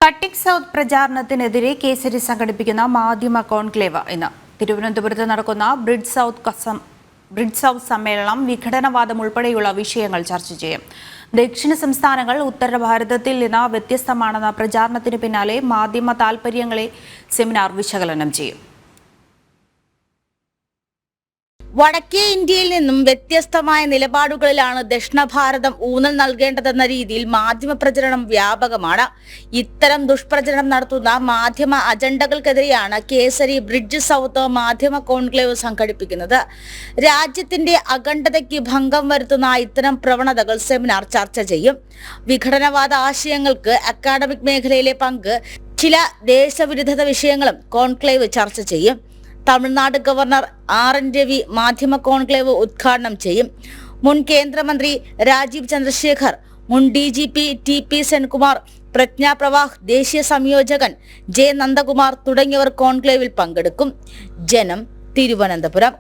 Cutting south പ്രചാരണത്തിനെതിരെ Kesari സംഘടിപ്പിക്കുന്ന മാധ്യമ conclave ഇന്ന് തിരുവനന്തപുരത്ത് നടക്കുന്ന ബ്രിഡ് സൗത്ത് സമ്മേളനം വിഘടനവാദം ഉൾപ്പെടെയുള്ള വിഷയങ്ങൾ ചർച്ച ചെയ്യും. ദക്ഷിണ സംസ്ഥാനങ്ങൾ ഉത്തര ഭാരതത്തിൽ നിന്ന് വ്യത്യസ്തമാണെന്ന പ്രചാരണത്തിന് പിന്നാലെ മാധ്യമ താൽപര്യങ്ങളെ സെമിനാർ വിശകലനം ചെയ്യും. വടക്കേ ഇന്ത്യയിൽ നിന്നും വ്യത്യസ്തമായ നിലപാടുകളിലാണ് ദക്ഷിണ ഭാരതം ഊന്നൽ നൽകേണ്ടതെന്ന രീതിയിൽ മാധ്യമ പ്രചരണം വ്യാപകമാണ്. ഇത്തരം ദുഷ്പ്രചരണം നടത്തുന്ന മാധ്യമ അജണ്ടകൾക്കെതിരെയാണ് കേസരി ബ്രിഡ്ജ് സൗത്ത് മാധ്യമ കോൺക്ലേവ് സംഘടിപ്പിക്കുന്നത്. രാജ്യത്തിന്റെ അഖണ്ഡതയ്ക്ക് ഭംഗം വരുത്തുന്ന ഇത്തരം പ്രവണതകൾ സെമിനാർ ചർച്ച ചെയ്യും. വിഘടനവാദ ആശയങ്ങൾക്ക് അക്കാഡമിക് മേഖലയിലെ പങ്ക്, ചില ദേശവിരുദ്ധത വിഷയങ്ങളും കോൺക്ലേവ് ചർച്ച ചെയ്യും. തമിഴ്നാട് ഗവർണർ RN രവി മാധ്യമ കോൺക്ലേവ് ഉദ്ഘാടനം ചെയ്യും. മുൻ കേന്ദ്രമന്ത്രി രാജീവ് ചന്ദ്രശേഖർ, മുൻ DGP TP സെൻകുമാർ, പ്രജ്ഞ പ്രവാഹ് ദേശീയ സംയോജകൻ J നന്ദകുമാർ തുടങ്ങിയവർ കോൺക്ലേവിൽ പങ്കെടുക്കും. ജനം, തിരുവനന്തപുരം.